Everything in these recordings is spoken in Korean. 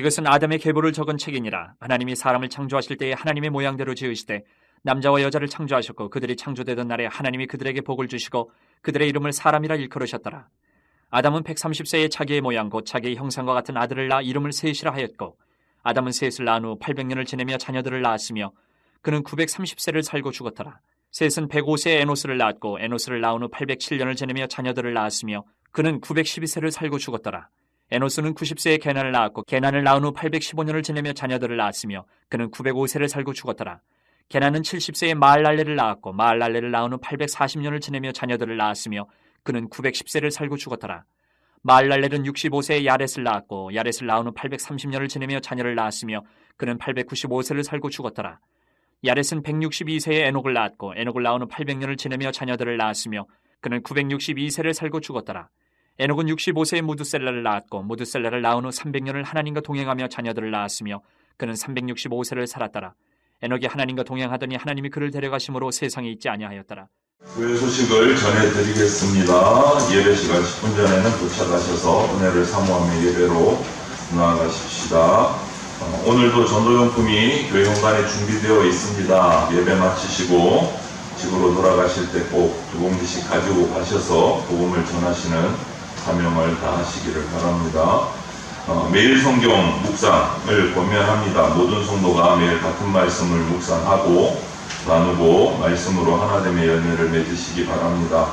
이것은 아담의 계보를 적은 책이니라. 하나님이 사람을 창조하실 때에 하나님의 모양대로 지으시되 남자와 여자를 창조하셨고 그들이 창조되던 날에 하나님이 그들에게 복을 주시고 그들의 이름을 사람이라 일컬으셨더라. 아담은 130세에 자기의 모양 곧 자기의 형상과 같은 아들을 낳아 이름을 셋이라 하였고 아담은 셋을 낳은 후 800년을 지내며 자녀들을 낳았으며 그는 930세를 살고 죽었더라. 셋은 105세에 에노스를 낳았고 에노스를 낳은 후 807년을 지내며 자녀들을 낳았으며 그는 912세를 살고 죽었더라. 에노스는 90세에 게난을 낳았고 게난을 낳은 후 815년을 지내며 자녀들을 낳았으며 그는 905세를 살고 죽었더라. 게난은 70세에 마할랄레를 낳았고 마할랄레를 낳은 후 840년을 지내며 자녀들을 낳았으며 그는 910세를 살고 죽었더라. 마할랄렐은 65세에 야렛을 낳았고 야렛을 낳은 후 830년을 지내며 자녀를 낳았으며 그는 895세를 살고 죽었더라. 야렛은 162세에 에녹을 낳았고 에녹을 낳은 후 800년을 지내며 자녀들을 낳았으며 그는 962세를 살고 죽었더라. 에녹은 65세에 무두셀라를 낳았고 무두셀라를 낳은 후 300년을 하나님과 동행하며 자녀들을 낳았으며 그는 365세를 살았더라. 에녹이 하나님과 동행하더니 하나님이 그를 데려가심으로 세상에 있지 아니하였더라. 교회 소식을 전해드리겠습니다. 예배 시간 10분 전에는 도착하셔서 은혜를 사모하며 예배로 나아가십시다. 오늘도 전도용품이 교회 공간에 준비되어 있습니다. 예배 마치시고 집으로 돌아가실 때 꼭 2봉지씩 가지고 가셔서 복음을 전하시는 사명을 다하시기를 바랍니다. 매일 성경 묵상을 권면합니다. 모든 성도가 매일 같은 말씀을 묵상하고 나누고 말씀으로 하나됨의 열매를 맺으시기 바랍니다.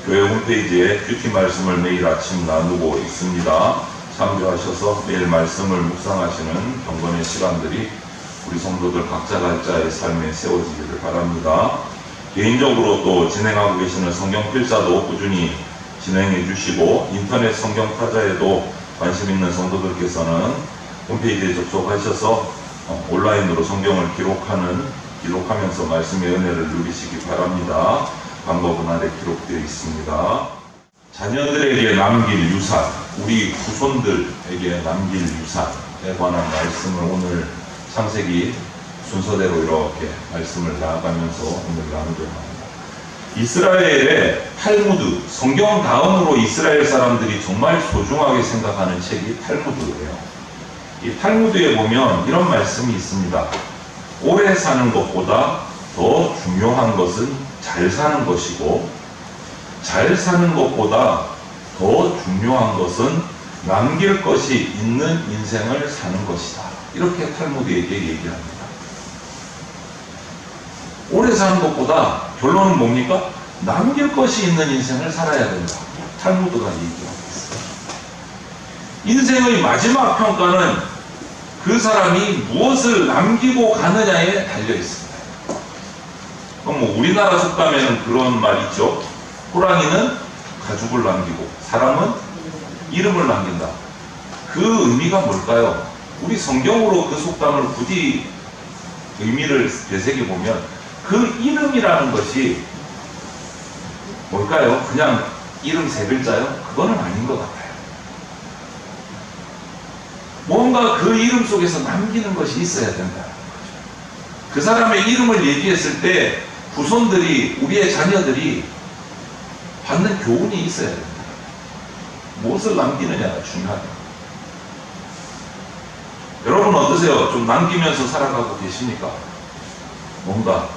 교회 홈페이지에 큐티 말씀을 매일 아침 나누고 있습니다. 참조하셔서 매일 말씀을 묵상하시는 경건의 시간들이 우리 성도들 각자 각자의 삶에 세워지기를 바랍니다. 개인적으로 또 진행하고 계시는 성경 필사도 꾸준히 진행해 주시고 인터넷 성경 타자에도 관심 있는 성도들께서는 홈페이지에 접속하셔서 온라인으로 성경을 기록하면서 말씀의 은혜를 누리시기 바랍니다. 방법은 아래 기록되어 있습니다. 자녀들에게 남길 유산, 우리 후손들에게 남길 유산에 관한 말씀을 오늘 창세기 순서대로 이렇게 말씀을 나아가면서 오늘 나누려고 합니다. 이스라엘의 탈무드, 성경 다음으로 이스라엘 사람들이 정말 소중하게 생각하는 책이 탈무드예요. 이 탈무드에 보면 이런 말씀이 있습니다. 오래 사는 것보다 더 중요한 것은 잘 사는 것이고 잘 사는 것보다 더 중요한 것은 남길 것이 있는 인생을 사는 것이다. 이렇게 탈무드에게 얘기합니다. 오래 사는 것보다 결론은 뭡니까? 남길 것이 있는 인생을 살아야 된다. 탈무드가 얘기하고 있습니다. 인생의 마지막 평가는 그 사람이 무엇을 남기고 가느냐에 달려 있습니다. 그럼 우리나라 속담에는 그런 말 있죠. 호랑이는 가죽을 남기고 사람은 이름을 남긴다. 그 의미가 뭘까요? 우리 성경으로 그 속담을 부디 의미를 되새겨보면 그 이름이라는 것이 뭘까요? 그냥 이름 3글자요? 그거는 아닌 것 같아요. 뭔가 그 이름 속에서 남기는 것이 있어야 된다. 그 사람의 이름을 얘기했을 때 후손들이, 우리의 자녀들이 받는 교훈이 있어야 된다. 무엇을 남기느냐가 중요하다. 여러분 어떠세요? 좀 남기면서 살아가고 계십니까? 뭔가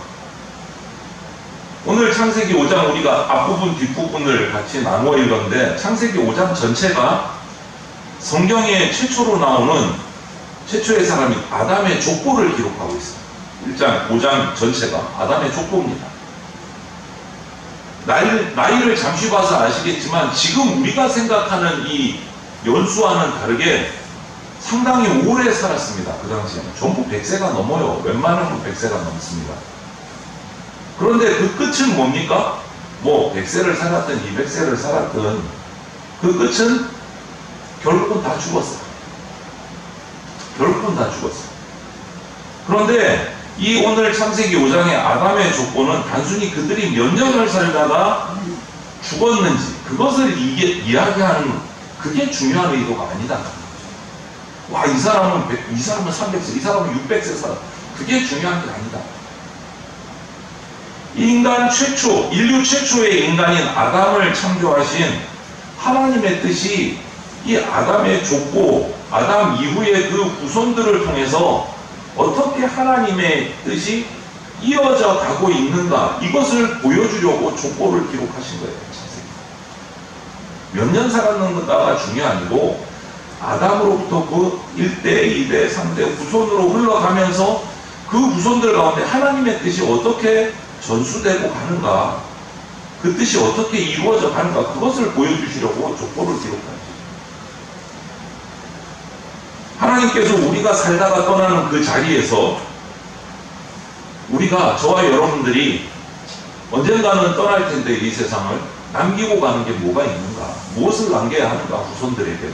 오늘 창세기 5장 우리가 앞부분 뒷부분을 같이 나누어 읽었는데 창세기 5장 전체가 성경에 최초로 나오는 최초의 사람이 아담의 족보를 기록하고 있습니다. 5장 전체가 아담의 족보입니다. 나이를 잠시 봐서 아시겠지만 지금 우리가 생각하는 이 연수와는 다르게 상당히 오래 살았습니다. 그 당시에는 전부 100세가 넘어요. 웬만하면 100세가 넘습니다. 그런데 그 끝은 뭡니까? 100세를 살았든 200세를 살았든 그 끝은 결국은 다 죽었어. 결국은 다 죽었어. 그런데 이 오늘 창세기 5장의 아담의 족보는 단순히 그들이 몇 년을 살다가 죽었는지 그것을 이야기하는 그게 중요한 의도가 아니다. 와, 이 사람은 300세, 이 사람은 600세 살아. 그게 중요한 게 아니다. 인류 최초의 인간인 아담을 창조하신 하나님의 뜻이 이 아담의 족보, 아담 이후의 그 후손들을 통해서 어떻게 하나님의 뜻이 이어져 가고 있는가, 이것을 보여주려고 족보를 기록하신 거예요. 몇 년 살았는가가 중요하고 아담으로부터 그 1대, 2대, 3대 후손으로 흘러가면서 그 후손들 가운데 하나님의 뜻이 어떻게 전수되고 가는가, 그 뜻이 어떻게 이루어져 가는가, 그것을 보여주시려고 족보를 기록하는 거예요. 하나님께서 우리가 살다가 떠나는 그 자리에서 우리가, 저와 여러분들이 언젠가는 떠날 텐데 이 세상을 남기고 가는 게 뭐가 있는가, 무엇을 남겨야 하는가, 후손들에게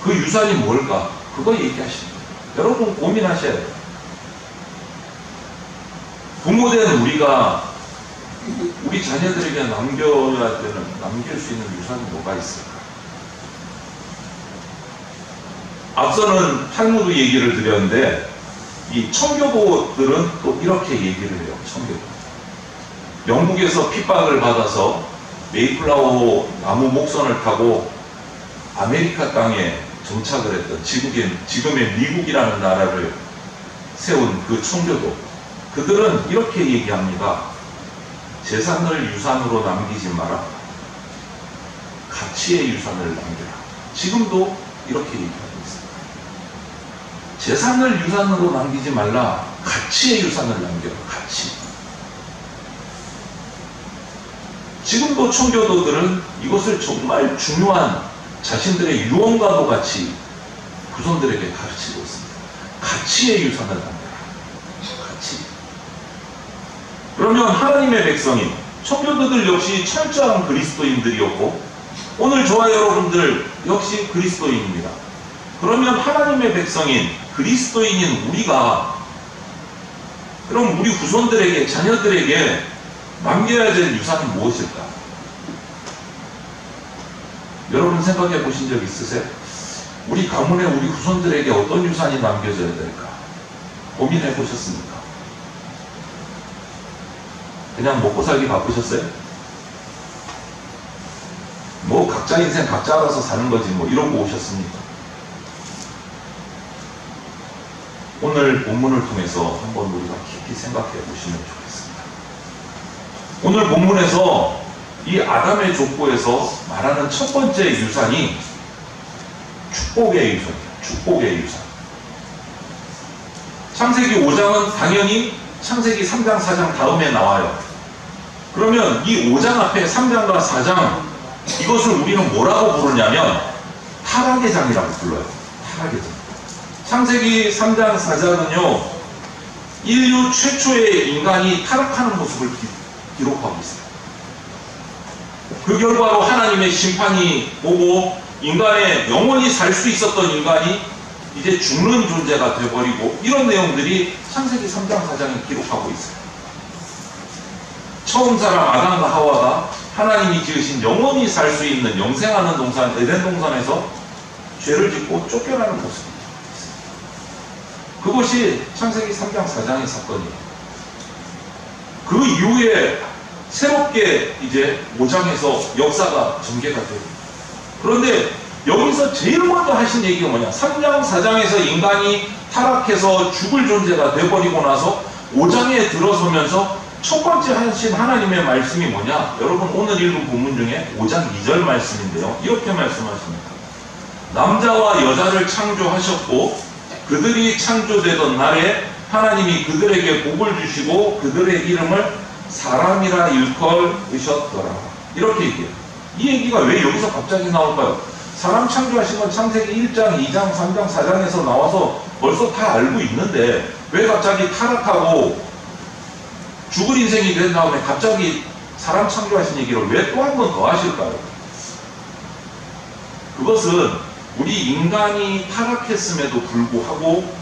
그 유산이 뭘까, 그거 얘기하시는 거예요. 여러분 고민하셔야 돼요. 부모된 우리가 우리 자녀들에게 남길 수 있는 유산이 뭐가 있을까? 앞서는 탈무드 얘기를 드렸는데 이 청교도들은 또 이렇게 얘기를 해요. 청교도. 영국에서 핍박을 받아서 메이플라워 나무 목선을 타고 아메리카 땅에 정착을 했던 지금의 미국이라는 나라를 세운 그 청교도, 그들은 이렇게 얘기합니다. 재산을 유산으로 남기지 마라. 가치의 유산을 남겨라. 지금도 이렇게 얘기합니다. 재산을 유산으로 남기지 말라. 가치의 유산을 남겨라. 가치. 지금도 청교도들은 이것을 정말 중요한 자신들의 유언과도 같이 후손들에게 가르치고 있습니다. 가치의 유산을 남겨라. 가치. 그러면 하나님의 백성인 청교도들 역시 철저한 그리스도인들이었고 오늘 저와 여러분들 역시 그리스도인입니다. 그러면 하나님의 백성인 그리스도인인 우리가 그럼 우리 후손들에게, 자녀들에게 남겨야 될 유산이 무엇일까? 여러분 생각해 보신 적 있으세요? 우리 가문에 우리 후손들에게 어떤 유산이 남겨져야 될까? 고민해 보셨습니까? 그냥 먹고 살기 바쁘셨어요? 뭐 각자 인생 각자 알아서 사는 거지 뭐 이러고 오셨습니까? 오늘 본문을 통해서 한번 우리가 깊이 생각해 보시면 좋겠습니다. 오늘 본문에서 이 아담의 족보에서 말하는 첫 번째 유산이 축복의 유산이에요. 축복의 유산. 창세기 5장은 당연히 창세기 3장, 4장 다음에 나와요. 그러면 이 5장 앞에 3장과 4장, 이것을 우리는 뭐라고 부르냐면 타락의 장이라고 불러요. 타락의 장. 창세기 3장, 4장은요, 인류 최초의 인간이 타락하는 모습을 기록하고 있어요. 그 결과로 하나님의 심판이 오고 인간의 영원히 살 수 있었던 인간이 이제 죽는 존재가 되어버리고, 이런 내용들이 창세기 3장, 4장에 기록하고 있어요. 처음 사람 아담과 하와가 하나님이 지으신 영원히 살 수 있는 영생하는 동산, 에덴 동산에서 죄를 짓고 쫓겨나는 모습입니다. 그것이 창세기 3장, 4장의 사건이에요. 그 이후에 새롭게 이제 5장에서 역사가 전개가 돼요. 그런데 여기서 제일 먼저 하신 얘기가 뭐냐? 3장, 4장에서 인간이 타락해서 죽을 존재가 되어버리고 나서 5장에 들어서면서 첫 번째 하신 하나님의 말씀이 뭐냐? 여러분 오늘 읽은 본문 중에 5장 2절 말씀인데요. 이렇게 말씀하십니다. 남자와 여자를 창조하셨고 그들이 창조되던 날에 하나님이 그들에게 복을 주시고 그들의 이름을 사람이라 일컬으셨더라. 이렇게 얘기해요. 이 얘기가 왜 여기서 갑자기 나올까요? 사람 창조하신 건 창세기 1장, 2장, 3장, 4장에서 나와서 벌써 다 알고 있는데 왜 갑자기 타락하고 죽을 인생이 된 다음에 갑자기 사람 창조하신 얘기를 왜 또 한 번 더 하실까요? 그것은 우리 인간이 타락했음에도 불구하고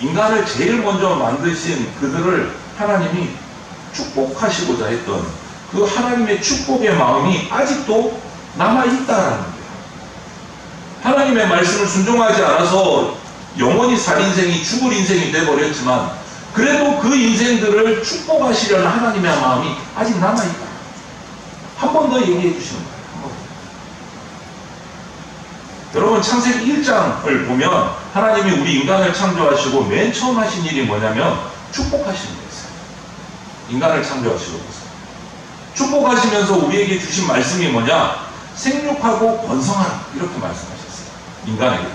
인간을 제일 먼저 만드신 그들을 하나님이 축복하시고자 했던 그 하나님의 축복의 마음이 아직도 남아있다라는 거예요. 하나님의 말씀을 순종하지 않아서 영원히 살 인생이 죽을 인생이 되어버렸지만 그래도 그 인생들을 축복하시려는 하나님의 마음이 아직 남아있다. 한 번 더 얘기해 주시는 거예요. 여러분 창세기 1장을 보면 하나님이 우리 인간을 창조하시고 맨 처음 하신 일이 뭐냐면 축복하시는 거였어요. 인간을 창조하시고 축복하시면서 우리에게 주신 말씀이 뭐냐? 생육하고 번성하라 이렇게 말씀하셨어요. 인간에게.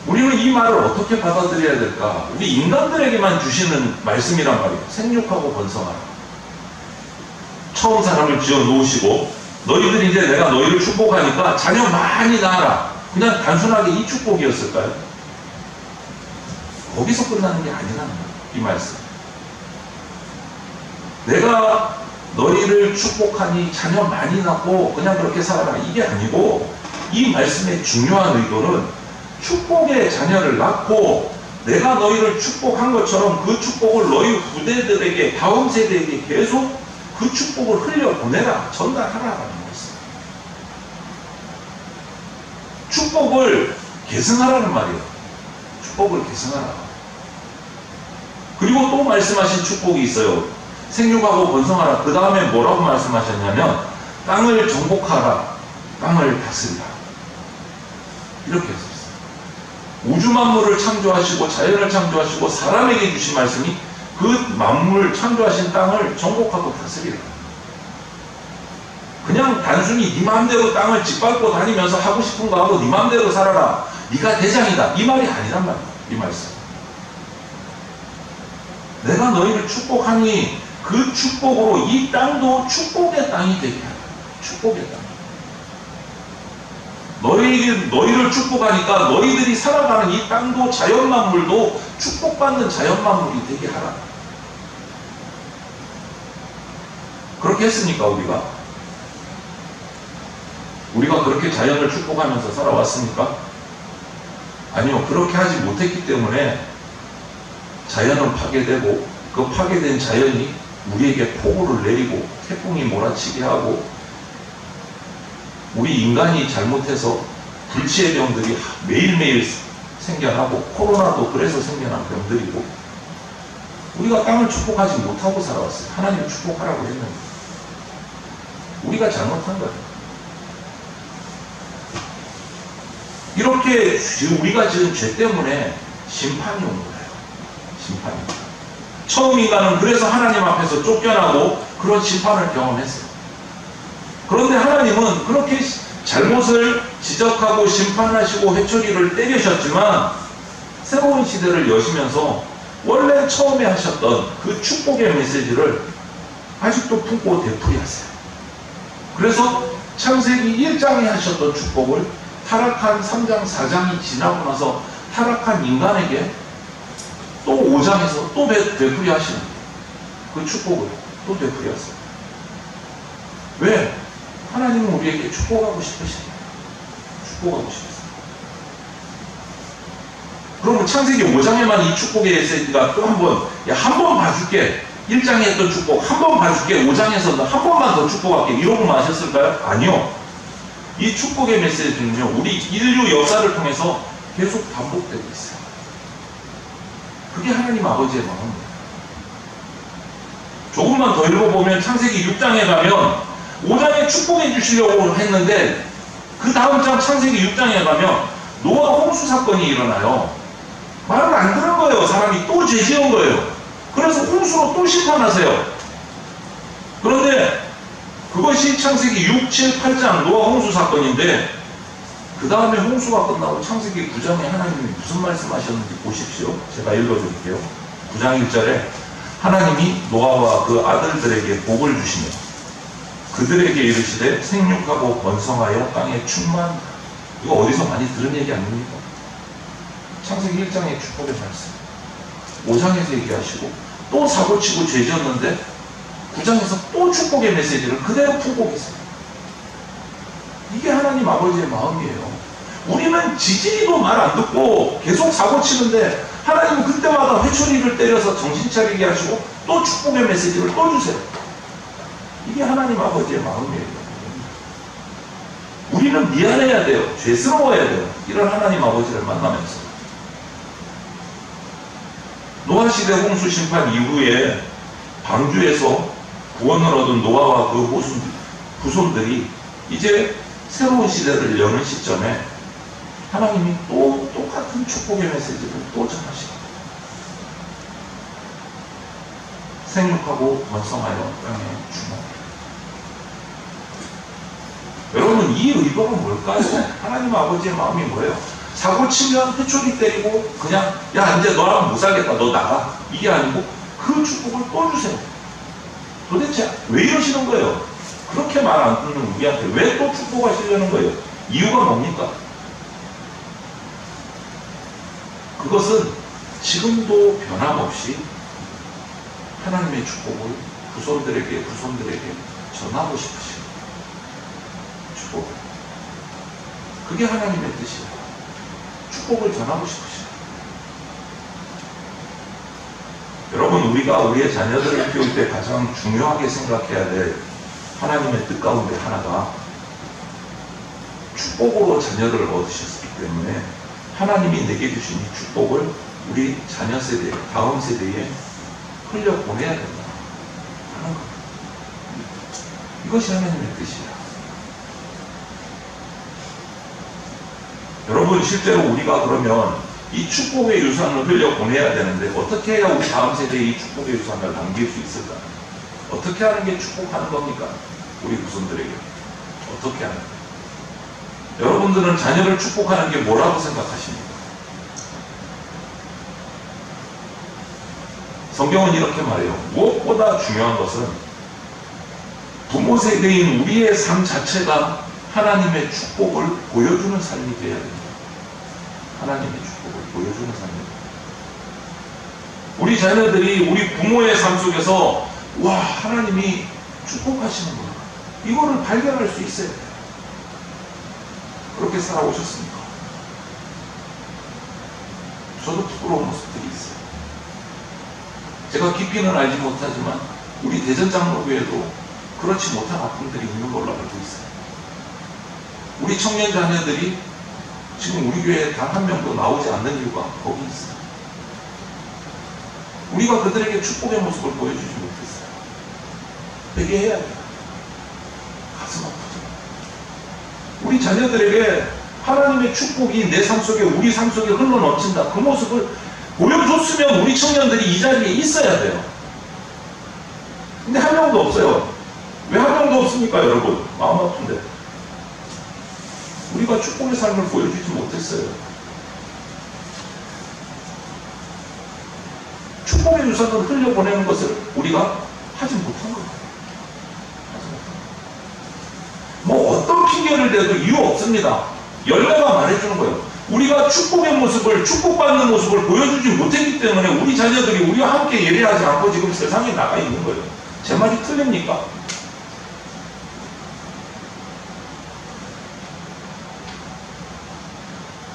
우리는 이 말을 어떻게 받아들여야 될까? 우리 인간들에게만 주시는 말씀이란 말이에요. 생육하고 번성하라. 처음 사람을 지어 놓으시고 너희들이 이제 내가 너희를 축복하니까 자녀 많이 낳아라. 그냥 단순하게 이 축복이었을까요? 거기서 끝나는 게 아니라는 거예요. 이 말씀. 내가 너희를 축복하니 자녀 많이 낳고 그냥 그렇게 살아라. 이게 아니고 이 말씀의 중요한 의도는 축복의 자녀를 낳고 내가 너희를 축복한 것처럼 그 축복을 너희 후대들에게 다음 세대에게 계속 그 축복을 흘려보내라. 전달하라는 거였어요. 축복을 계승하라는 말이에요. 축복을 계승하라. 그리고 또 말씀하신 축복이 있어요. 생육하고 번성하라. 그 다음에 뭐라고 말씀하셨냐면 땅을 정복하라. 땅을 다스리라. 이렇게 했었어요. 우주 만물을 창조하시고 자연을 창조하시고 사람에게 주신 말씀이 그 만물 창조하신 땅을 정복하고 다스리라. 그냥 단순히 네 마음대로 땅을 짓밟고 다니면서 하고 싶은 거 하고 네 마음대로 살아라. 네가 대장이다. 이 말이 아니란 말이야. 이 말씀. 내가 너희를 축복하니 그 축복으로 이 땅도 축복의 땅이 되게 하라. 축복의 땅. 너희를 축복하니까 너희들이 살아가는 이 땅도 자연만물도 축복받는 자연만물이 되게 하라. 그렇게 했습니까, 우리가? 우리가 그렇게 자연을 축복하면서 살아왔습니까? 아니요, 그렇게 하지 못했기 때문에 자연은 파괴되고 그 파괴된 자연이 우리에게 폭우를 내리고 태풍이 몰아치게 하고 우리 인간이 잘못해서 불치의 병들이 매일매일 생겨나고 코로나도 그래서 생겨난 병들이고 우리가 땅을 축복하지 못하고 살아왔어요. 하나님을 축복하라고 했는데 우리가 잘못한 거예요. 이렇게 우리가 지은 죄 때문에 심판이 온 거예요. 심판이. 처음 인간은 그래서 하나님 앞에서 쫓겨나고 그런 심판을 경험했어요. 그런데 하나님은 그렇게 잘못을 지적하고 심판하시고 회초리를 때리셨지만 새로운 시대를 여시면서 원래 처음에 하셨던 그 축복의 메시지를 아직도 품고 되풀이하세요. 그래서 창세기 1장에 하셨던 축복을 타락한 3장, 4장이 지나고 나서 타락한 인간에게 또 5장에서 또 되풀이하시는 그 축복을 또 되풀이하세요. 왜? 하나님은 우리에게 축복하고 싶으시대요. 축복하고 싶으세요. 그러면 창세기 5장에만 이 축복의 메시지가 또 한 번 봐줄게. 1장에 했던 축복 한 번 봐줄게. 5장에서 한 번만 더 축복할게. 이러고 하셨을까요? 아니요. 이 축복의 메시지는요, 우리 인류 역사를 통해서 계속 반복되고 있어요. 그게 하나님 아버지의 마음이에요. 조금만 더 읽어보면 창세기 6장에 가면 5장에 축복해 주시려고 했는데 그 다음 장 창세기 6장에 가면 노아 홍수 사건이 일어나요. 말을 안 들은 거예요. 사람이 또 죄 지은 거예요. 그래서 홍수로 또 심판하세요. 그런데 그것이 창세기 6, 7, 8장 노아 홍수 사건인데 그 다음에 홍수가 끝나고 창세기 9장에 하나님이 무슨 말씀하셨는지 보십시오. 제가 읽어드릴게요. 9장 1절에 하나님이 노아와 그 아들들에게 복을 주시며 그들에게 이르시되 생육하고 번성하여 땅에 충만하라. 이거 어디서 많이 들은 얘기 아닙니까? 창세기 1장의 축복의 말씀 5장에서 얘기하시고 또 사고치고 죄 지었는데 9장에서 또 축복의 메시지를 그대로 품고 계세요. 이게 하나님 아버지의 마음이에요. 우리는 지지리도 말 안 듣고 계속 사고치는데 하나님은 그때마다 회초리를 때려서 정신 차리게 하시고 또 축복의 메시지를 또 주세요. 이게 하나님 아버지의 마음이에요. 우리는 미안해야 돼요. 죄스러워야 돼요. 이런 하나님 아버지를 만나면서. 노아시대 홍수 심판 이후에 방주에서 구원을 얻은 노아와 그 후손들이 이제 새로운 시대를 여는 시점에 하나님이 또 똑같은 축복의 메시지를 또 전하시고 생육하고 번성하여 땅에 주노. 여러분, 이 의도가 뭘까요? 하나님 아버지의 마음이 뭐예요? 사고 치면 회초리 때리고 그냥 야 이제 너랑 못 살겠다 너 나가, 이게 아니고 그 축복을 또 주세요. 도대체 왜 이러시는 거예요? 그렇게 말 안 듣는 우리한테 왜 또 축복하시려는 거예요? 이유가 뭡니까? 그것은 지금도 변함없이 하나님의 축복을 후손들에게 전하고 싶으신 축복. 그게 하나님의 뜻이에요. 축복을 전하고 싶으시다. 여러분, 우리가 우리의 자녀들을 키울 때 가장 중요하게 생각해야 될 하나님의 뜻 가운데 하나가 축복으로 자녀를 얻으셨기 때문에 하나님이 내게 주신 이 축복을 우리 자녀 세대, 다음 세대에 흘려보내야 된다 하는 것. 이것이 하나님의 뜻이야. 여러분, 실제로 우리가 그러면 이 축복의 유산을 흘려보내야 되는데 어떻게 해야 우리 다음 세대에 이 축복의 유산을 남길 수 있을까? 어떻게 하는 게 축복하는 겁니까? 우리 후손들에게 어떻게 하는 거예요? 여러분들은 자녀를 축복하는 게 뭐라고 생각하십니까? 성경은 이렇게 말해요. 무엇보다 중요한 것은 부모 세대인 우리의 삶 자체가 하나님의 축복을 보여주는 삶이 되어야 됩니다. 하나님의 축복을 보여주는 삶입니다. 우리 자녀들이 우리 부모의 삶 속에서 와, 하나님이 축복하시는구나, 이거를 발견할 수 있어야 돼요. 그렇게 살아오셨습니까? 저도 부끄러운 모습들이 있어요. 제가 깊이는 알지 못하지만 우리 대전장로교회도 그렇지 못한 아픔들이 있는 걸로 알고 있어요. 우리 청년 자녀들이 지금 우리 교회에 단 한 명도 나오지 않는 이유가 거기 있어요. 우리가 그들에게 축복의 모습을 보여주지 못했어요. 회개해야 돼요. 가슴 아프죠. 우리 자녀들에게 하나님의 축복이 내 삶 속에, 우리 삶 속에 흘러넘친다, 그 모습을 보여줬으면 우리 청년들이 이 자리에 있어야 돼요. 근데 한 명도 없어요. 왜 한 명도 없습니까, 여러분? 마음 아픈데. 우리가 축복의 삶을 보여주지 못했어요. 축복의 유산을 흘려보내는 것을 우리가 하지 못한 거예요. 뭐 어떤 핑계를 대도 이유 없습니다. 열매가 말해주는 거예요. 우리가 축복의 모습을, 축복받는 모습을 보여주지 못했기 때문에 우리 자녀들이 우리와 함께 예배하지 않고 지금 세상에 나가 있는 거예요. 제 말이 틀립니까?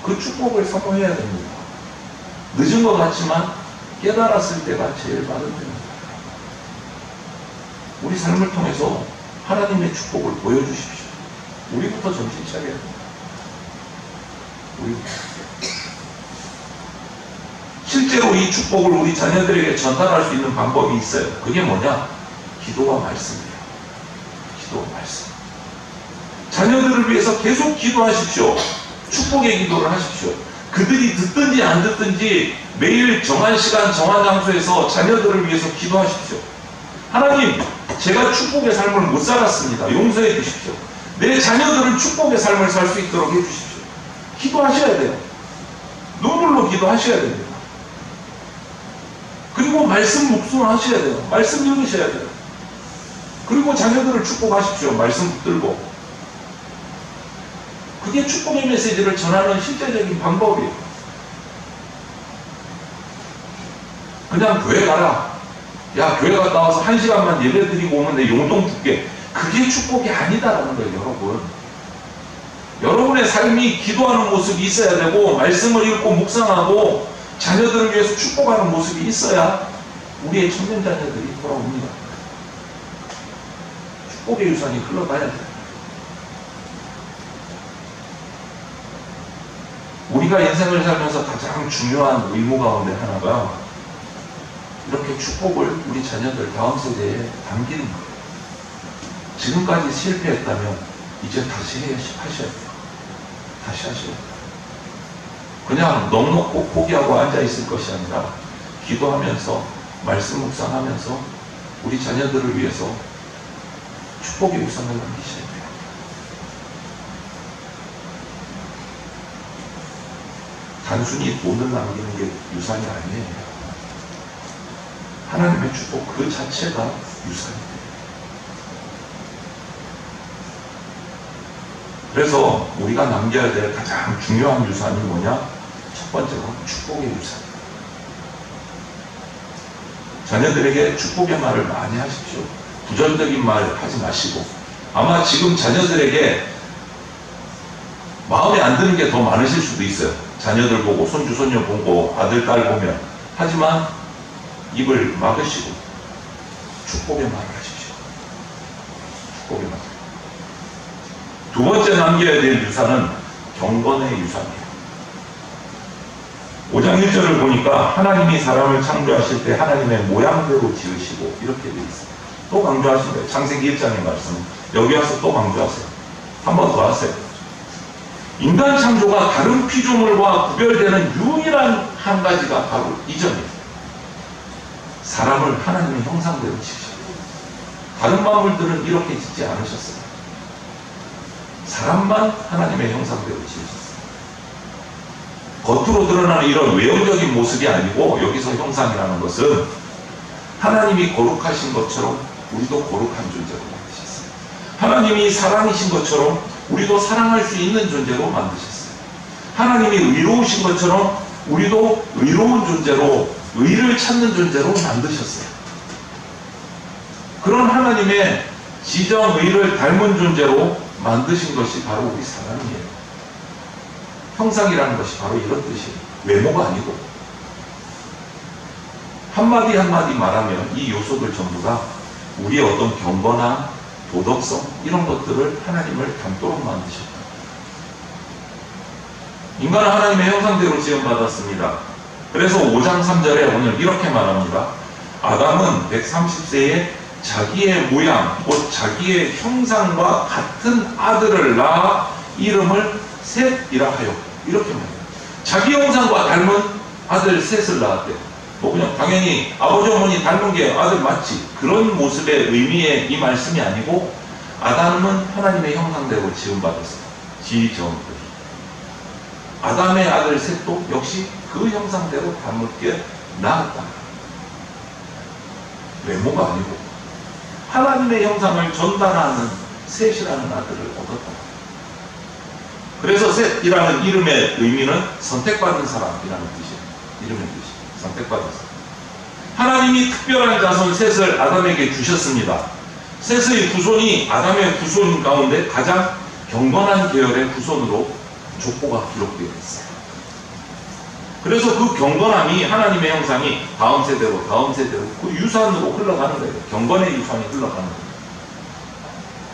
그 축복을 사모해야 됩니다. 늦은 것 같지만 깨달았을 때가 제일 빠른 때입니다. 우리 삶을 통해서 하나님의 축복을 보여주십시오. 우리부터 정신 차려야 됩니다. 우리부터. 실제로 이 축복을 우리 자녀들에게 전달할 수 있는 방법이 있어요. 그게 뭐냐? 기도와 말씀이에요. 기도와 말씀. 자녀들을 위해서 계속 기도하십시오. 축복의 기도를 하십시오. 그들이 듣든지 안 듣든지 매일 정한 시간, 정한 장소에서 자녀들을 위해서 기도하십시오. 하나님, 제가 축복의 삶을 못 살았습니다. 용서해 주십시오. 내 자녀들은 축복의 삶을 살 수 있도록 해주십시오. 기도하셔야 돼요. 눈물로 기도하셔야 됩니다. 그리고 말씀 묵상하셔야 돼요. 말씀 읽으셔야 돼요. 그리고 자녀들을 축복하십시오. 말씀 붙들고. 그게 축복의 메시지를 전하는 실제적인 방법이에요. 그냥 교회 가라. 야, 교회 갔다 와서 1시간만 예배 드리고 오면 내 용돈 줄게. 그게 축복이 아니다라는 거예요, 여러분. 여러분의 삶이 기도하는 모습이 있어야 되고, 말씀을 읽고 묵상하고 자녀들을 위해서 축복하는 모습이 있어야 우리의 청년 자녀들이 돌아옵니다. 축복의 유산이 흘러가야 돼요. 우리가 인생을 살면서 가장 중요한 의무 가운데 하나가 이렇게 축복을 우리 자녀들 다음 세대에 남기는 거예요. 지금까지 실패했다면 이제 다시 하셔야 돼요. 다시 하셔야 돼요. 그냥 넉넉히 포기하고 앉아있을 것이 아니라 기도하면서 말씀 묵상하면서 우리 자녀들을 위해서 축복의 유산을 남기셔야 돼요. 단순히 돈을 남기는 게 유산이 아니에요. 하나님의 축복 그 자체가 유산이에요. 그래서 우리가 남겨야 될 가장 중요한 유산이 뭐냐? 첫 번째가 축복의 유산. 자녀들에게 축복의 말을 많이 하십시오. 부정적인 말 하지 마시고. 아마 지금 자녀들에게 마음에 안 드는 게 더 많으실 수도 있어요. 자녀들 보고, 손주, 손녀 보고, 아들, 딸 보면. 하지만 입을 막으시고 축복의 말을 하십시오. 축복의 말. 두 번째 남겨야 될 유산은 경건의 유산이에요. 5장 1절을 보니까 하나님이 사람을 창조하실 때 하나님의 모양대로 지으시고 이렇게 되어 있어요. 또 강조하신 거예요. 창세기 1장의 말씀. 여기 와서 또 강조하세요. 한 번 더 하세요. 인간 창조가 다른 피조물과 구별되는 유일한 한 가지가 바로 이 점이에요. 사람을 하나님의 형상대로 지으셨어요. 다른 만물들은 이렇게 짓지 않으셨어요. 사람만 하나님의 형상대로 지으셨어요. 겉으로 드러나는 이런 외형적인 모습이 아니고 여기서 형상이라는 것은 하나님이 거룩하신 것처럼 우리도 거룩한 존재로 만드셨어요. 하나님이 사랑이신 것처럼 우리도 사랑할 수 있는 존재로 만드셨어요. 하나님이 의로우신 것처럼 우리도 의로운 존재로 의를 찾는 존재로 만드셨어요. 그런 하나님의 지정의를 닮은 존재로 만드신 것이 바로 우리 사람이에요. 형상이라는 것이 바로 이런 뜻이에요. 외모가 아니고. 한마디 한마디 말하면 이 요소들 전부가 우리의 어떤 경건함, 도덕성 이런 것들을 하나님을 닮도록 만드셨다. 인간은 하나님의 형상대로 지음받았습니다. 그래서 5장 3절에 오늘 이렇게 말합니다. 아담은 130세에 자기의 모양, 곧 자기의 형상과 같은 아들을 낳아 이름을 셋이라 하여. 이렇게 말해요. 자기 형상과 닮은 아들 셋을 낳았대요. 뭐 그냥 당연히 아버지 어머니 닮은 게 아들 맞지. 그런 모습의 의미의 이 말씀이 아니고 아담은 하나님의 형상대로 지음받았어요. 지정의. 아담의 아들 셋도 역시 그 형상대로 닮게 낳았다. 외모가 아니고 하나님의 형상을 전달하는 셋이라는 아들을 얻었다. 그래서 셋이라는 이름의 의미는 선택받은 사람이라는 뜻이에요. 이름의 뜻이 선택받은 사람. 하나님이 특별한 자손 셋을 아담에게 주셨습니다. 셋의 후손이 아담의 후손 가운데 가장 경건한 계열의 후손으로 족보가 기록되어 있어요. 그래서 그 경건함이 하나님의 형상이 다음 세대로 그 유산으로 흘러가는 거예요. 경건의 유산이 흘러가는 거예요.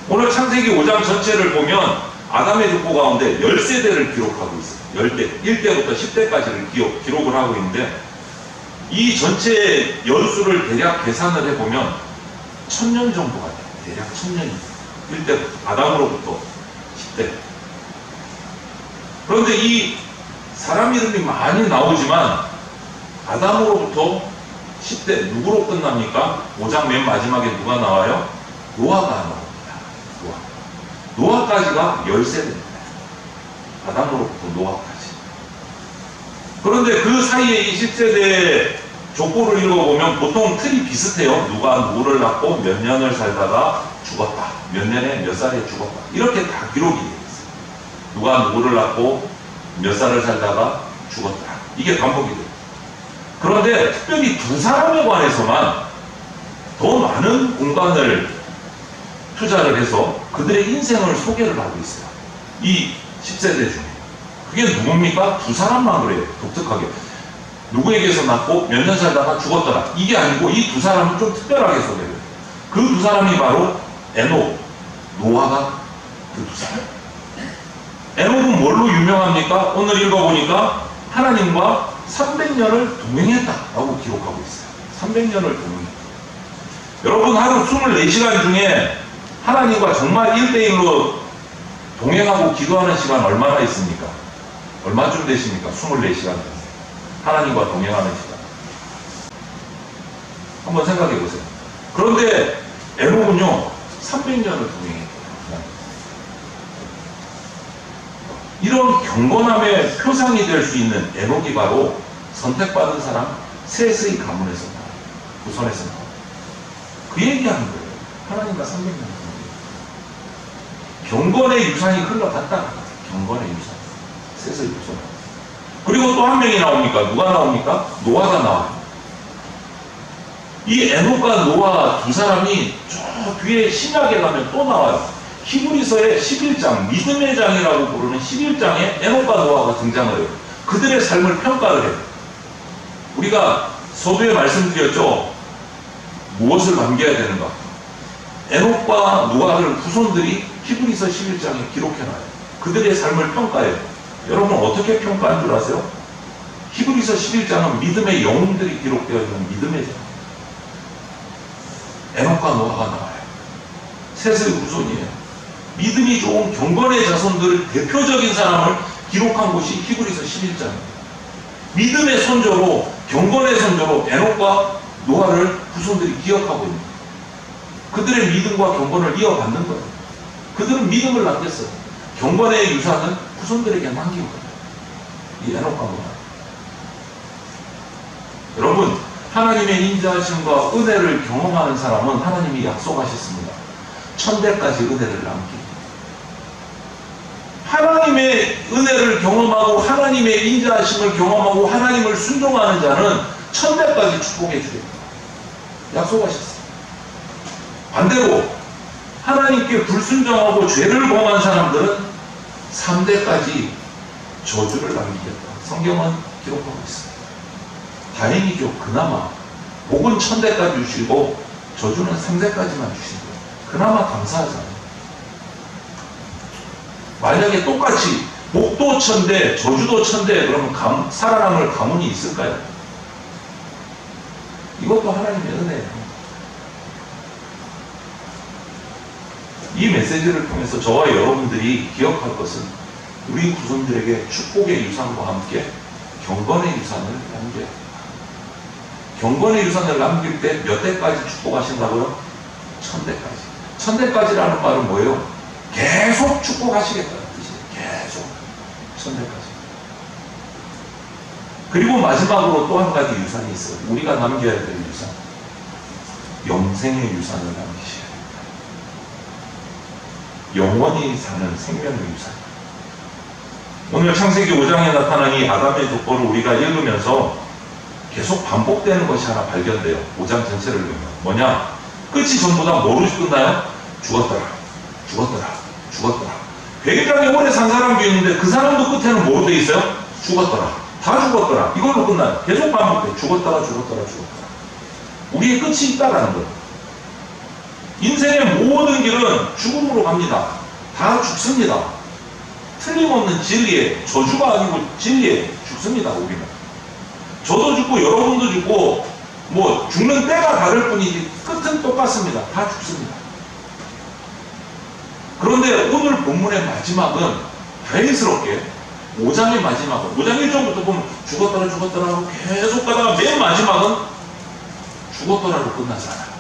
오늘 창세기 5장 전체를 보면 아담의 족보 가운데 10세대를 기록하고 있어요. 10대, 1대부터 10대까지를 기록을 하고 있는데 이 전체 연수를 대략 계산을 해보면 1000년 정도가 돼요. 대략 1000년이에요. 1대부터 아담으로부터 10대. 그런데 이 사람 이름이 많이 나오지만 아담으로부터 10대 누구로 끝납니까? 5장 맨 마지막에 누가 나와요? 노아가 나옵니다. 노아까지가 10세대입니다. 아담으로부터 노아까지. 그런데 그 사이에 이 10세대의 족보를 읽어보면 보통 틀이 비슷해요. 누가 누구를 낳고 몇 년을 살다가 죽었다. 몇 년에 몇 살에 죽었다. 이렇게 다 기록이 되어 있어요. 누가 누구를 낳고 몇 살을 살다가 죽었다. 이게 반복이 돼요. 그런데 특별히 두 사람에 관해서만 더 많은 공간을 투자를 해서 그들의 인생을 소개를 하고 있어요. 이 10세대 중에. 그게 누굽니까? 두 사람만 그래요. 독특하게. 누구에게서 낳고 몇 년 살다가 죽었더라. 이게 아니고 이 두 사람은 좀 특별하게 소개해요. 그 두 사람이 바로 에녹, 노아가 그 두 사람. 에녹은 뭘로 유명합니까? 오늘 읽어보니까 하나님과 300년을 동행했다라고 기록하고 있어요. 300년을 동행했다. 여러분 하루 24시간 중에 하나님과 정말 1대1로 동행하고 기도하는 시간 얼마나 있습니까? 얼마쯤 되십니까? 24시간. 하나님과 동행하는 시간. 한번 생각해 보세요. 그런데 에녹은요, 300년을 동행했어요. 이런 경건함의 표상이 될 수 있는 에녹이 바로 선택받은 사람 셋의 가문에서 나와요. 후손에서 나와요. 그 얘기하는 거예요. 하나님과 300년 동행. 경건의 유산이 흘러갔다. 경건의 유산. 셋의 후손. 그리고 또 한 명이 나옵니까? 누가 나옵니까? 노아가 나와요. 이 에녹과 노아 두 사람이 저 뒤에 신약에 가면 또 나와요. 히브리서의 11장, 믿음의 장이라고 부르는 11장에 에녹과 노아가 등장을 해요. 그들의 삶을 평가를 해요. 우리가 서두에 말씀드렸죠. 무엇을 남겨야 되는가? 에녹과 노아를 후손들이 히브리서 11장에 기록해놔요. 그들의 삶을 평가해요. 여러분 어떻게 평가한 줄 아세요? 히브리서 11장은 믿음의 영웅들이 기록되어 있는 믿음의 장. 에녹과 노아가 나와요. 셋의 후손이에요. 믿음이 좋은 경건의 자손들 대표적인 사람을 기록한 곳이 히브리서 11장입니다. 믿음의 선조로, 경건의 선조로 에녹과 노아를 후손들이 기억하고 있는 거예요. 그들의 믿음과 경건을 이어받는 거예요. 그들은 믿음을 남겼어요. 경건의 유산은 후손들에게 남긴 거예요. 이 에녹과 노아. 여러분, 하나님의 인자하심과 은혜를 경험하는 사람은 하나님이 약속하셨습니다. 천대까지 은혜를 남기고. 하나님의 은혜를 경험하고 하나님의 인자하심을 경험하고 하나님을 순종하는 자는 천대까지 축복해 주겠다. 약속하셨어요. 반대로 하나님께 불순종하고 죄를 범한 사람들은 3대까지 저주를 남기겠다. 성경은 기록하고 있습니다. 다행이죠. 그나마 복은 천대까지 주시고 저주는 3대까지만 주신다. 그나마 감사하잖아요. 만약에 똑같이 복도 천대, 저주도 천대, 그러면 살아남을 가문이 있을까요? 이것도 하나님의 은혜예요. 이 메시지를 통해서 저와 여러분들이 기억할 것은 우리 후손들에게 축복의 유산과 함께 경건의 유산을 남겨야 합니다. 경건의 유산을 남길 때 몇 대까지 축복하신다고요? 1000대까지. 1000대까지라는 말은 뭐예요? 계속 축복하시겠다는 뜻이에요. 계속. 1000대까지. 그리고 마지막으로 또 한 가지 유산이 있어요. 우리가 남겨야 될 유산. 영생의 유산을 남기셔야 됩니다. 영원히 사는 생명의 유산. 오늘 창세기 5장에 나타난 이 아담의 족보를 우리가 읽으면서 계속 반복되는 것이 하나 발견돼요. 5장 전체를 보면. 뭐냐? 끝이 전부 다 뭐로 끝나요? 죽었더라. 죽었더라. 죽었더라. 굉장히 오래 산 사람도 있는데 그 사람도 끝에는 뭐로 돼 있어요? 죽었더라. 다 죽었더라. 이걸로 끝나요. 계속 반복돼요. 죽었더라. 죽었더라. 죽었더라. 우리의 끝이 있다라는 거예요. 인생의 모든 길은 죽음으로 갑니다. 다 죽습니다. 틀림없는 진리에, 저주가 아니고 진리에 죽습니다. 우리는. 저도 죽고 여러분도 죽고 뭐 죽는 때가 다를 뿐이지 끝은 똑같습니다. 다 죽습니다. 그런데 오늘 본문의 마지막은 다행스럽게 5장의 마지막은 5장 1절부터 보면 죽었더라 죽었더라 하고 계속 가다가 맨 마지막은 죽었더라로 끝나지 않아요.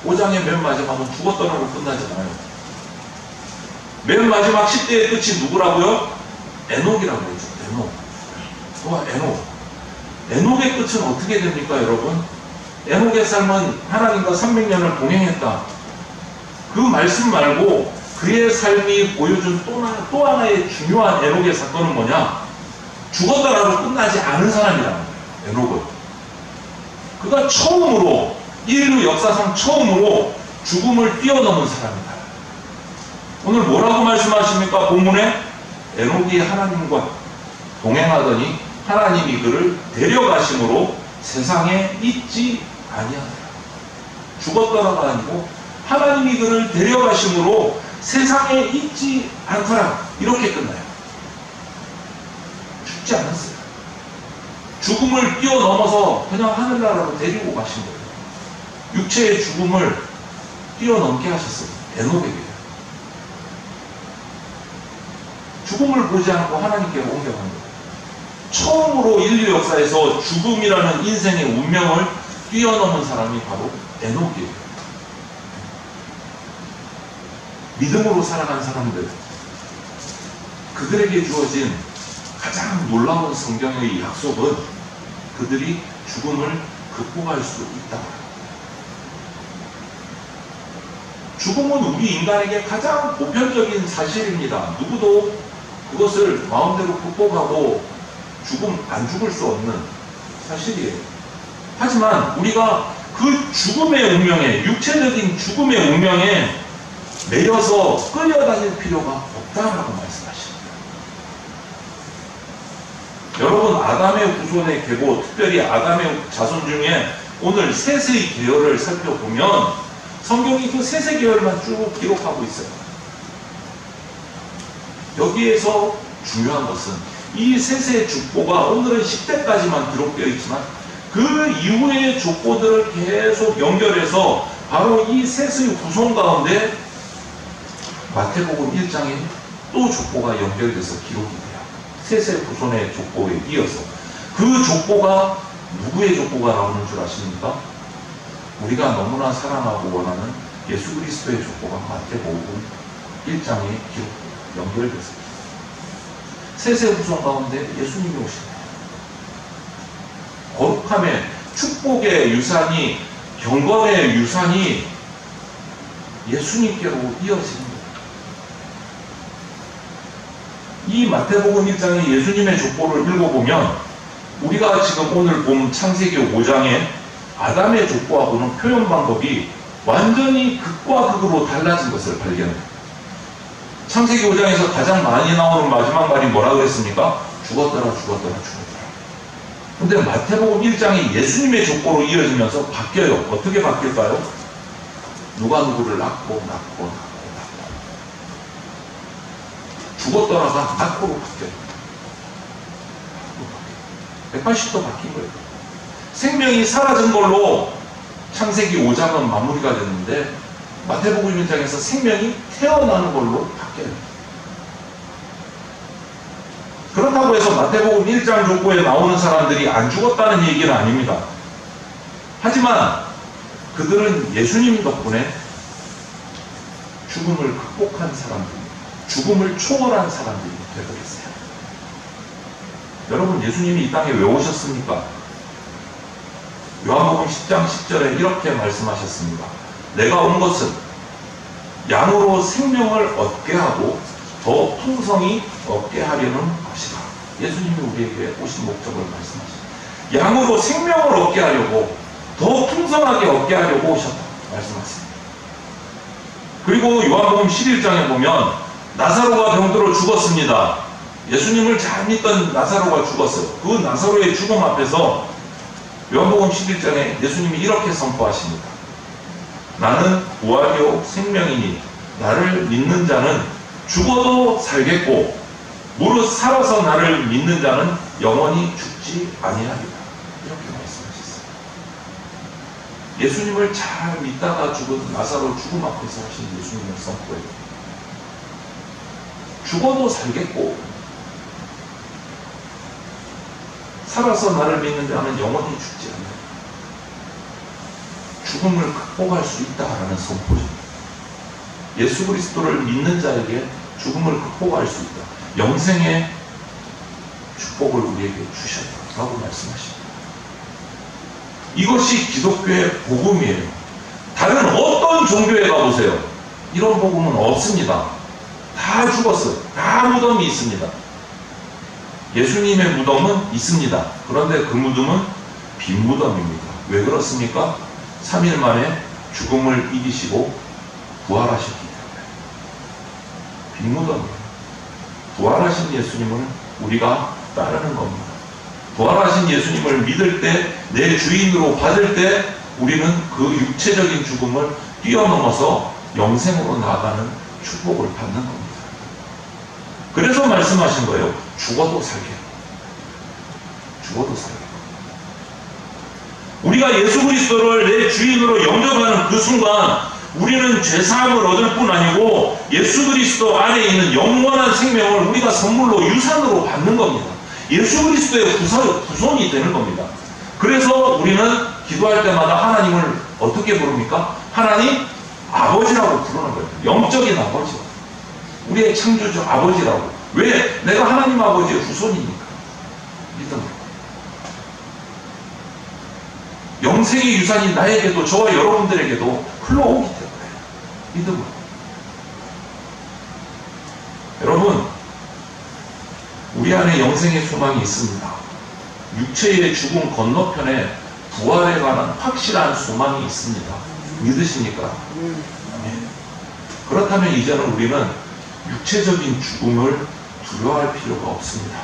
5장의 맨 마지막은 죽었더라로 끝나지 않아요. 맨 마지막 10대의 끝이 누구라고요? 에녹이라고 했죠. 에녹. 와, 에녹. 에녹의 끝은 어떻게 됩니까, 여러분? 에녹의 삶은 하나님과 300년을 동행했다. 그 말씀 말고 그의 삶이 보여준 또 하나의 중요한 에녹의 사건은 뭐냐? 죽었다라도 끝나지 않은 사람이라는 거예요. 에녹은. 그가 처음으로 인류 역사상 처음으로 죽음을 뛰어넘은 사람이다. 오늘 뭐라고 말씀하십니까? 본문에 에녹이 하나님과 동행하더니 하나님이 그를 데려가심으로 세상에 있지 아니하더라. 죽었더라가 아니고 하나님이 그를 데려가심으로 세상에 있지 않더라. 이렇게 끝나요. 죽지 않았어요. 죽음을 뛰어넘어서 그냥 하늘나라로 데리고 가신 거예요. 육체의 죽음을 뛰어넘게 하셨어요. 에녹에게. 죽음을 보지 않고 하나님께로 옮겨간 거예요. 처음으로 인류 역사에서 죽음이라는 인생의 운명을 뛰어넘은 사람이 바로 에녹이에요. 믿음으로 살아간 사람들, 그들에게 주어진 가장 놀라운 성경의 약속은 그들이 죽음을 극복할 수 있다. 죽음은 우리 인간에게 가장 보편적인 사실입니다. 누구도 그것을 마음대로 극복하고 안 죽을 수 없는 사실이에요. 하지만 우리가 그 죽음의 운명에, 육체적인 죽음의 운명에 매여서 끌려다닐 필요가 없다라고 말씀하십니다. 여러분, 아담의 후손의 계보, 특별히 아담의 자손 중에 오늘 셋의 계열을 살펴보면 성경이 그 셋의 계열만 쭉 기록하고 있어요. 여기에서 중요한 것은 이 셋의 족보가 오늘은 10대까지만 기록되어 있지만 그 이후의 족보들을 계속 연결해서 바로 이 셋의 후손 가운데 마태복음 1장에 또 족보가 연결돼서 기록이 돼요. 셋의 후손의 족보에 이어서 그 족보가 누구의 족보가 나오는 줄 아십니까? 우리가 너무나 사랑하고 원하는 예수 그리스도의 족보가 마태복음 1장에 연결돼서 셋의 후손 가운데 예수님이 오신 거예요. 거룩함의 축복의 유산이, 경건의 유산이 예수님께로 이어지는 거예요. 이 마태복음 1장의 예수님의 족보를 읽어보면 우리가 지금 오늘 본 창세기 5장의 아담의 족보하고는 표현 방법이 완전히 극과 극으로 달라진 것을 발견해요. 창세기 5장에서 가장 많이 나오는 마지막 말이 뭐라고 했습니까? 죽었더라, 죽었더라, 죽었더라. 근데 마태복음 1장이 예수님의 족보로 이어지면서 바뀌어요. 어떻게 바뀔까요? 누가 누구를 낳고 죽었더라가 낳고로 바뀌어요. 180도 바뀐 거예요. 생명이 사라진 걸로 창세기 5장은 마무리가 됐는데 마태복음 1장에서 생명이 태어나는 걸로 바뀌어요. 그렇다고 해서 마태복음 1장 족보에 나오는 사람들이 안 죽었다는 얘기는 아닙니다. 하지만 그들은 예수님 덕분에 죽음을 극복한 사람들, 죽음을 초월한 사람들이 되어버렸어요. 여러분, 예수님이 이 땅에 왜 오셨습니까? 요한복음 10장 10절에 이렇게 말씀하셨습니다. 내가 온 것은 양으로 생명을 얻게 하고 더 풍성히 얻게 하려는 것이다. 예수님이 우리에게 오신 목적을 말씀하십니다. 양으로 생명을 얻게 하려고, 더 풍성하게 얻게 하려고 오셨다 말씀하십니다. 그리고 요한복음 11장에 보면 나사로가 병들어 죽었습니다. 예수님을 잘 믿던 나사로가 죽었어요. 그 나사로의 죽음 앞에서 요한복음 11장에 예수님이 이렇게 선포하십니다. 나는 부활이요 생명이니 나를 믿는 자는 죽어도 살겠고 무릇 살아서 나를 믿는 자는 영원히 죽지 아니하리라. 이렇게 말씀하셨어요. 예수님을 잘 믿다가 죽은 나사로 죽음 앞에서 하신 예수님의 선포예요. 죽어도 살겠고 살아서 나를 믿는 자는 영원히 죽지 않는다. 죽음을 극복할 수 있다라는 선포죠. 예수 그리스도를 믿는 자에게 죽음을 극복할 수 있다. 영생의 축복을 우리에게 주셨다라고 말씀하십니다. 이것이 기독교의 복음이에요. 다른 어떤 종교에 가보세요. 이런 복음은 없습니다. 다 죽었어요. 다 무덤이 있습니다. 예수님의 무덤은 있습니다. 그런데 그 무덤은 빈 무덤입니다. 왜 그렇습니까? 3일 만에 죽음을 이기시고 부활하셨기 때문에. 빈 무덤이에요. 부활하신 예수님을 우리가 따르는 겁니다. 부활하신 예수님을 믿을 때, 내 주인으로 받을 때 우리는 그 육체적인 죽음을 뛰어넘어서 영생으로 나아가는 축복을 받는 겁니다. 그래서 말씀하신 거예요. 죽어도 살게. 죽어도 살게. 우리가 예수 그리스도를 내 주인으로 영접하는 그 순간 우리는 죄사함을 얻을 뿐 아니고 예수 그리스도 안에 있는 영원한 생명을 우리가 선물로 유산으로 받는 겁니다. 예수 그리스도의 후손이 되는 겁니다. 그래서 우리는 기도할 때마다 하나님을 어떻게 부릅니까? 하나님 아버지라고 부르는 거예요. 영적인 아버지. 우리의 창조주 아버지라고. 왜? 내가 하나님 아버지의 후손이니까. 믿음으로. 영생의 유산이 나에게도 저와 여러분들에게도 흘러오기 때문에 믿음으로. 여러분, 우리 안에 영생의 소망이 있습니다. 육체의 죽음 건너편에 부활에 관한 확실한 소망이 있습니다. 믿으십니까? 네. 그렇다면 이제는 우리는 육체적인 죽음을 두려워할 필요가 없습니다.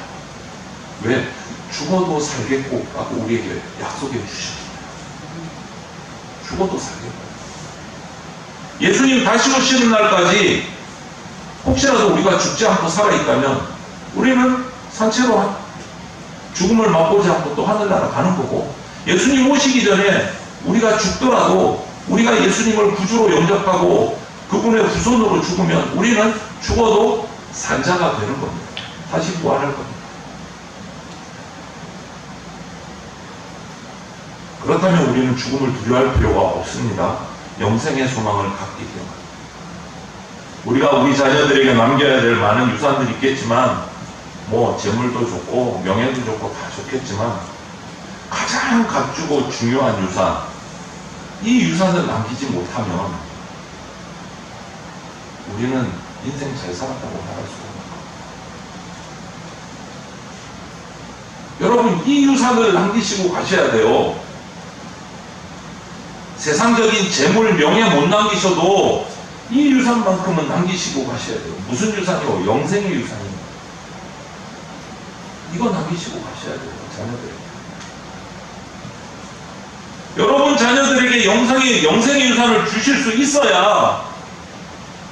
왜? 죽어도 살겠고 라고 우리에게 약속해 주셨습니다. 죽어도 살겠고. 예수님 다시 오시는 날까지 혹시라도 우리가 죽지 않고 살아있다면 우리는 산채로 죽음을 맛보지 않고 또 하늘나라 가는 거고, 예수님 오시기 전에 우리가 죽더라도 우리가 예수님을 구주로 영접하고 그분의 후손으로 죽으면 우리는 죽어도 산자가 되는 겁니다. 다시 부활할 겁니다. 그렇다면 우리는 죽음을 두려워할 필요가 없습니다. 영생의 소망을 갖기 때문에. 우리가 우리 자녀들에게 남겨야 될 많은 유산들이 있겠지만, 뭐 재물도 좋고 명예도 좋고 다 좋겠지만, 가장 값주고 중요한 유산, 이 유산을 남기지 못하면 우리는 인생 잘 살았다고 말할 수가 없습니다. 여러분, 이 유산을 남기시고 가셔야 돼요. 세상적인 재물, 명예 못 남기셔도 이 유산만큼은 남기시고 가셔야 돼요. 무슨 유산이요? 영생의 유산이요. 이거 남기시고 가셔야 돼요, 자녀들에게. 여러분 자녀들에게 영생의 유산을 주실 수 있어야,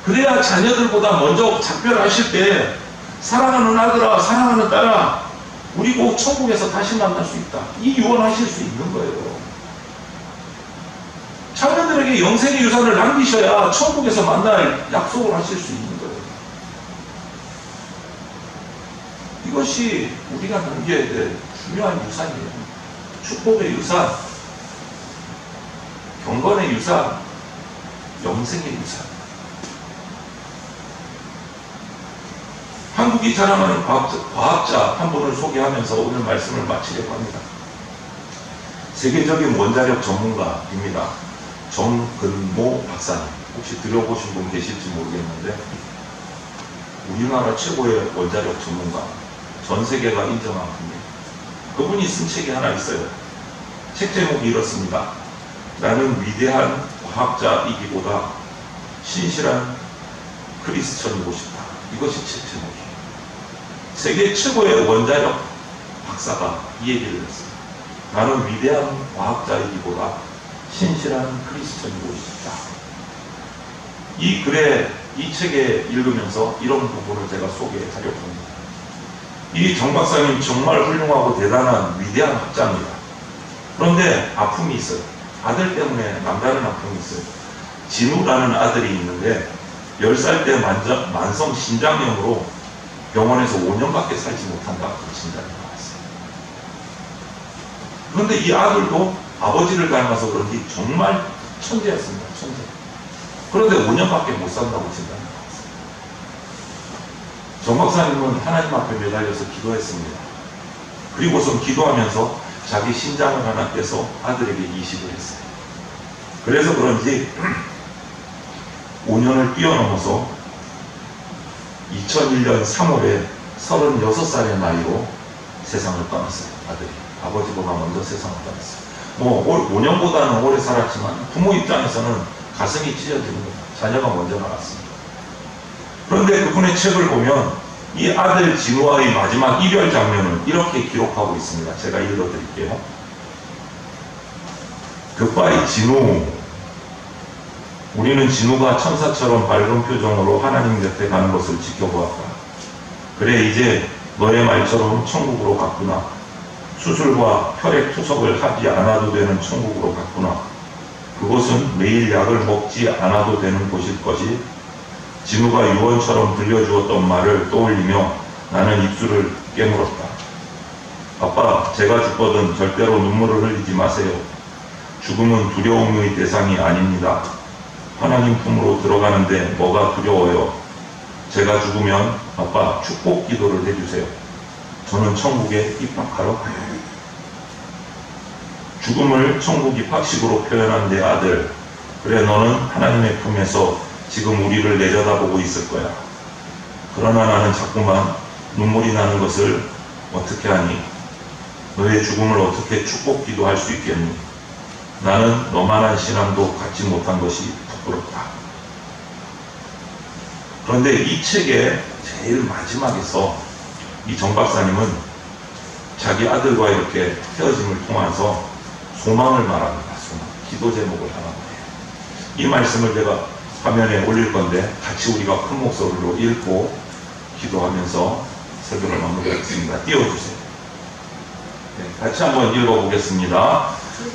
그래야 자녀들보다 먼저 작별하실 때 사랑하는 아들아, 사랑하는 딸아, 우리 꼭 천국에서 다시 만날 수 있다, 이 유언하실 수 있는 거예요. 자녀들에게 영생의 유산을 남기셔야 천국에서 만날 약속을 하실 수 있는 거예요. 이것이 우리가 남겨야 될 중요한 유산이에요. 축복의 유산, 경건의 유산, 영생의 유산. 한국이 자랑하는 과학자 한 분을 소개하면서 오늘 말씀을 마치려고 합니다. 세계적인 원자력 전문가입니다. 정근모 박사님. 혹시 들어보신 분 계실지 모르겠는데, 우리나라 최고의 원자력 전문가, 전 세계가 인정한 분입니다. 그분이 쓴 책이 하나 있어요. 책 제목이 이렇습니다. 나는 위대한 과학자이기보다 신실한 크리스천이고 싶다. 이것이 책 제목이에요. 세계 최고의 원자력 박사가 이 얘기를 했습니다. 나는 위대한 과학자이기보다 신실한 크리스천이고 싶다. 이 글에, 이 책에 읽으면서 이런 부분을 제가 소개하려고 합니다. 이 정 박사님 정말 훌륭하고 대단한 위대한 학자입니다. 그런데 아픔이 있어요. 아들 때문에 남다른 아픔이 있어요. 진우라는 아들이 있는데 10살 때 만성 신장염으로 병원에서 5년밖에 살지 못한다고 진단이 나왔어요. 그런데 이 아들도 아버지를 닮아서 그런지 정말 천재였습니다. 천재. 그런데 5년밖에 못 산다고 진단이 나왔어요. 정 박사님은 하나님 앞에 매달려서 기도했습니다. 그리고선 기도하면서 자기 신장을 하나 떼서 아들에게 이식을 했어요. 그래서 그런지 5년을 뛰어넘어서 2001년 3월에 36살의 나이로 세상을 떠났어요. 아들이. 아버지보다 먼저 세상을 떠났어요. 5년보다는 오래 살았지만 부모 입장에서는 가슴이 찢어지는 거예요. 자녀가 먼저 나갔습니다. 그런데 그분의 책을 보면 이 아들 진우와의 마지막 이별 장면을 이렇게 기록하고 있습니다. 제가 읽어드릴게요. 굿바이 진우. 우리는 진우가 천사처럼 밝은 표정으로 하나님 곁에 가는 것을 지켜보았다. 그래, 이제 너의 말처럼 천국으로 갔구나. 수술과 혈액 투석을 하지 않아도 되는 천국으로 갔구나. 그곳은 매일 약을 먹지 않아도 되는 곳일 것이 진우가 유언처럼 들려주었던 말을 떠올리며 나는 입술을 깨물었다. 아빠, 제가 죽거든 절대로 눈물을 흘리지 마세요. 죽음은 두려움의 대상이 아닙니다. 하나님 품으로 들어가는데 뭐가 두려워요? 제가 죽으면 아빠 축복 기도를 해주세요. 저는 천국에 입학하러 가요. 죽음을 천국 입학식으로 표현한 내 아들, 그래 너는 하나님의 품에서 지금 우리를 내려다보고 있을 거야. 그러나 나는 자꾸만 눈물이 나는 것을 어떻게 하니? 너의 죽음을 어떻게 축복 기도할 수 있겠니? 나는 너만한 신앙도 갖지 못한 것이 부끄럽다. 그런데 이 책의 제일 마지막에서 이 정 박사님은 자기 아들과 이렇게 헤어짐을 통해서 소망을 말합니다. 소망. 기도 제목을 하나 해요. 이 말씀을 제가 화면에 올릴 건데 같이 우리가 큰 목소리로 읽고 기도하면서 설교를 마무리하겠습니다. 띄워주세요. 네, 같이 한번 읽어보겠습니다.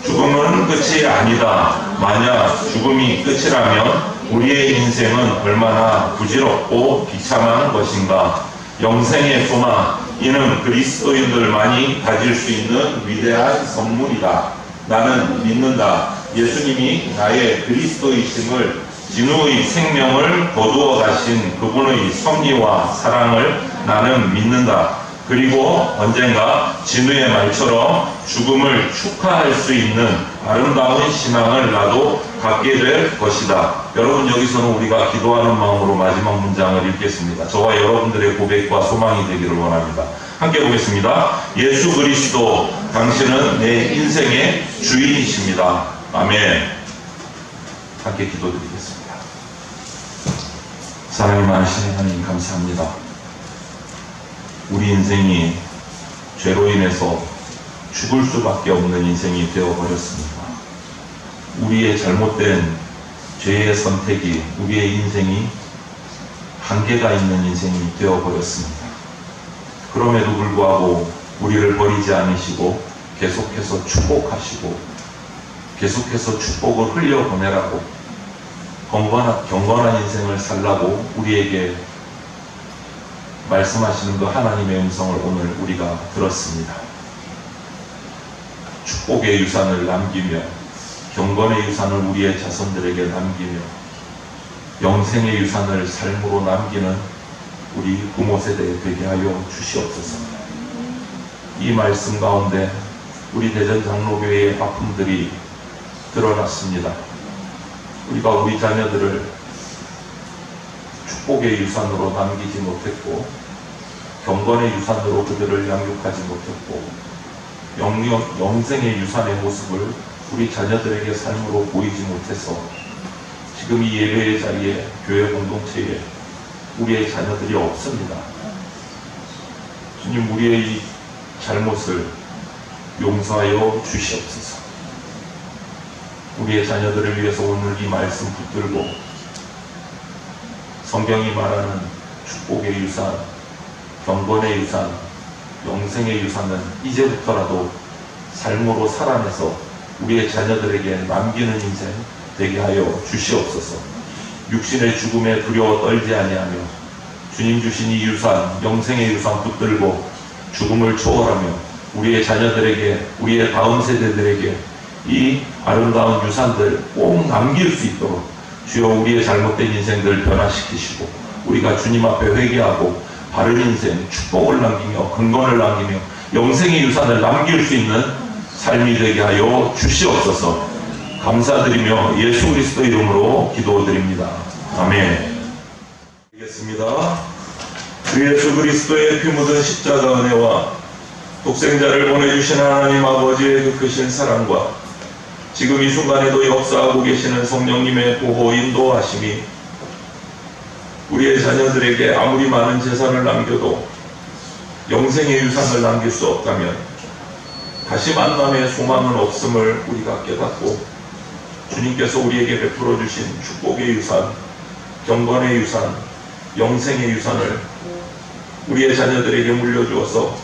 죽음은 끝이 아니다. 만약 죽음이 끝이라면 우리의 인생은 얼마나 부질없고 비참한 것인가. 영생의 소망, 이는 그리스도인들만이 가질 수 있는 위대한 선물이다. 나는 믿는다. 예수님이 나의 그리스도이심을, 진우의 생명을 거두어 가신 그분의 섭리와 사랑을 나는 믿는다. 그리고 언젠가 진우의 말처럼 죽음을 축하할 수 있는 아름다운 신앙을 나도 갖게 될 것이다. 여러분, 여기서는 우리가 기도하는 마음으로 마지막 문장을 읽겠습니다. 저와 여러분들의 고백과 소망이 되기를 원합니다. 함께 보겠습니다. 예수 그리스도, 당신은 내 인생의 주인이십니다. 아멘. 함께 기도드리겠습니다. 사랑이 많으신 하나님, 감사합니다. 우리 인생이 죄로 인해서 죽을 수밖에 없는 인생이 되어버렸습니다. 우리의 잘못된 죄의 선택이 우리의 인생이 한계가 있는 인생이 되어버렸습니다. 그럼에도 불구하고 우리를 버리지 않으시고 계속해서 축복하시고 계속해서 축복을 흘려보내라고 경건한 인생을 살라고 우리에게 말씀하시는 그 하나님의 음성을 오늘 우리가 들었습니다. 축복의 유산을 남기며 경건의 유산을 우리의 자손들에게 남기며 영생의 유산을 삶으로 남기는 우리 부모 세대에 되게 하여 주시옵소서. 이 말씀 가운데 우리 대전장로교회의 아픔들이 드러났습니다. 우리가 우리 자녀들을 축복의 유산으로 남기지 못했고 경건의 유산으로 그들을 양육하지 못했고 영생의 유산의 모습을 우리 자녀들에게 삶으로 보이지 못해서 지금 이 예배의 자리에 교회 공동체에 우리의 자녀들이 없습니다. 주님, 우리의 이 잘못을 용서하여 주시옵소서. 우리의 자녀들을 위해서 오늘 이 말씀 붙들고 성경이 말하는 축복의 유산, 경건의 유산, 영생의 유산은 이제부터라도 삶으로 살아내서 우리의 자녀들에게 남기는 인생 되게 하여 주시옵소서. 육신의 죽음에 두려워 떨지 아니하며 주님 주신 이 유산, 영생의 유산 붙들고 죽음을 초월하며 우리의 자녀들에게, 우리의 다음 세대들에게 이 아름다운 유산들 꼭 남길 수 있도록 주여 우리의 잘못된 인생들 변화시키시고 우리가 주님 앞에 회개하고 바른 인생, 축복을 남기며 근건을 남기며 영생의 유산을 남길 수 있는 삶이 되게 하여 주시옵소서. 감사드리며 예수 그리스도 이름으로 기도드립니다. 아멘. 드리겠습니다. 주 예수 그리스도의 피 묻은 십자가 은혜와 독생자를 보내주신 하나님 아버지의 그 크신 사랑과 지금 이 순간에도 역사하고 계시는 성령님의 보호 인도하심이 우리의 자녀들에게 아무리 많은 재산을 남겨도 영생의 유산을 남길 수 없다면 다시 만남의 소망은 없음을 우리가 깨닫고 주님께서 우리에게 베풀어 주신 축복의 유산, 경건의 유산, 영생의 유산을 우리의 자녀들에게 물려주어서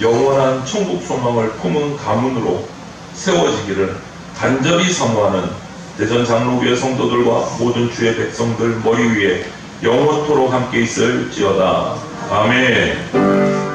영원한 천국 소망을 품은 가문으로 세워지기를 간절히 사모하는 대전 장로교회 성도들과 모든 주의 백성들 머리 위에 영원토록 함께 있을지어다. 아멘.